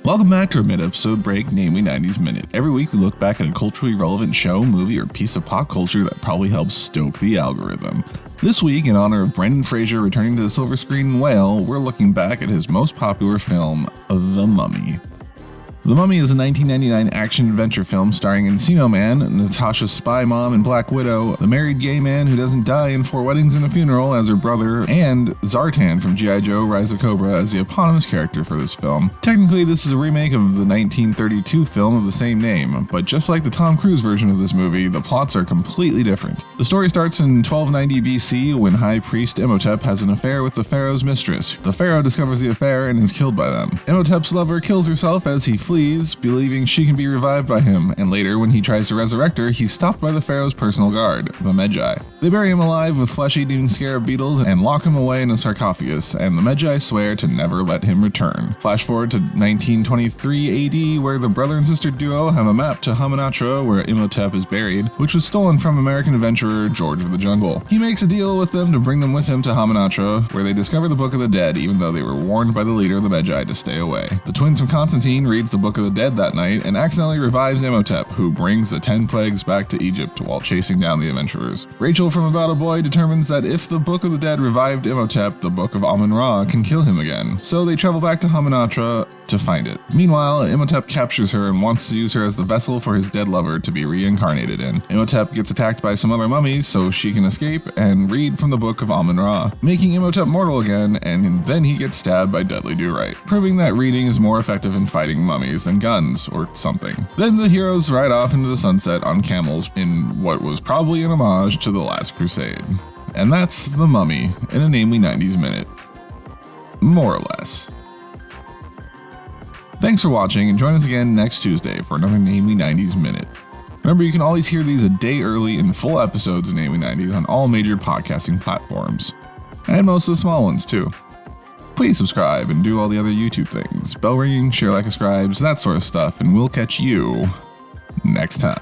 Welcome back to our mid-episode break, namely 90s Minute. Every week we look back at a culturally relevant show, movie, or piece of pop culture that probably helps stoke the algorithm. This week, in honor of Brendan Fraiser returning to the silver screen in Whale, we're looking back at his most popular film, The Mummy. The Mummy is a 1999 action-adventure film starring Encino Man, Natasha's spy mom in Black Widow, the married gay man who doesn't die in 4 weddings and a funeral as her brother, and Zartan from G.I. Joe Rise of Cobra as the eponymous character for this film. Technically, this is a remake of the 1932 film of the same name, but just like the Tom Cruise version of this movie, the plots are completely different. The story starts in 1290 BC when High Priest Imhotep has an affair with the Pharaoh's mistress. The Pharaoh discovers the affair and is killed by them. Imhotep's lover kills herself as he flees, believing she can be revived by him, and later when he tries to resurrect her, he's stopped by the Pharaoh's personal guard, the Magi. They bury him alive with flesh-eating scarab beetles and lock him away in a sarcophagus, and the Magi swear to never let him return. Flash forward to 1923 AD, where the brother and sister duo have a map to Hamunaptra, where Imhotep is buried, which was stolen from American adventurer George of the Jungle. He makes a deal with them to bring them with him to Hamunaptra, where they discover the Book of the Dead, even though they were warned by the leader of the Magi to stay away. The twins from Constantine reads the Book of the Dead that night and accidentally revives Imhotep, who brings the 10 plagues back to Egypt while chasing down the adventurers. Rachel from About a Boy determines that if the Book of the Dead revived Imhotep, the Book of Amun-Ra can kill him again, so they travel back to Hamunaptra to find it. Meanwhile, Imhotep captures her and wants to use her as the vessel for his dead lover to be reincarnated in. Imhotep gets attacked by some other mummies so she can escape and read from the Book of Amun-Ra, making Imhotep mortal again, and then he gets stabbed by Dudley Do-Right, proving that reading is more effective in fighting mummies than guns or something. Then the heroes ride off into the sunset on camels in what was probably an homage to The Last Crusade. And that's The Mummy in a namely 90s minute. More or less. Thanks for watching, and join us again next Tuesday for another Namely 90s Minute. Remember, you can always hear these a day early in full episodes of Namely 90s on all major podcasting platforms. And most of the small ones, too. Please subscribe and do all the other YouTube things. Bell ringing, share like a scribes, that sort of stuff, and we'll catch you next time.